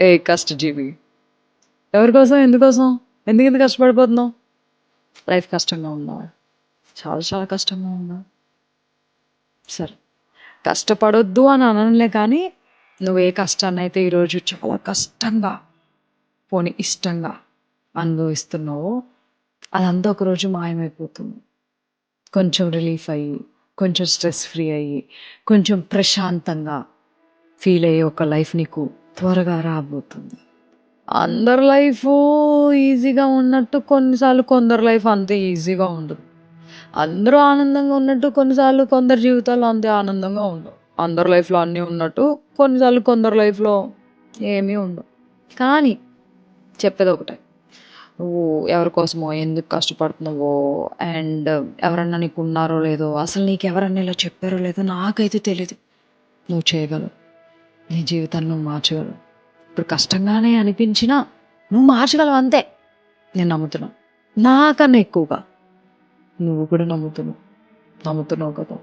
ఏ కష్టజీవి. ఎవరి కోసం? ఎందుకోసం? ఎందుకింత కష్టపడిపోతున్నావు? లైఫ్ కష్టంగా ఉందా? చాలా చాలా కష్టంగా ఉందా? సరే. కష్టపడొద్దు అని అననులే కానీ, నువ్వు ఏ కష్టాన్నయితే ఈరోజు చాలా కష్టంగా, పోనీ ఇష్టంగా అనుభవిస్తున్నావో, అదంతా ఒకరోజు మాయమైపోతుంది. కొంచెం రిలీఫ్ అయ్యి, కొంచెం స్ట్రెస్ ఫ్రీ అయ్యి, కొంచెం ప్రశాంతంగా ఫీల్ అయ్యే ఒక లైఫ్ నీకు త్వరగా రాబోతుంది. అందరి లైఫు ఈజీగా ఉన్నట్టు కొన్నిసార్లు కొందరి లైఫ్ అంతే ఈజీగా ఉండదు. అందరూ ఆనందంగా ఉన్నట్టు కొన్నిసార్లు కొందరి జీవితాలు అంతే ఆనందంగా ఉండవు. అందరి లైఫ్‌లో అన్నీ ఉన్నట్టు కొన్నిసార్లు కొందరి లైఫ్‌లో ఏమీ ఉండవు. కానీ చెప్పేదొకటే. నువ్వు ఎవరి కోసమో, ఎందుకు కష్టపడుతున్నావో అండ్ ఎవరన్నా నీకున్నారో లేదో, అసలు నీకెవరన్నా ఇలా చెప్పారో లేదో నాకైతే తెలీదు. నువ్వు చేయగలవు. నీ జీవితాన్ని నువ్వు మార్చగలవు. ఇప్పుడు కష్టంగానే అనిపించినా నువ్వు మార్చగలవు అంతే. నేను నమ్ముతున్నా. నాకన్నా ఎక్కువగా. నువ్వు కూడా నమ్ముతున్నావు. నమ్ముతున్నావు కదా!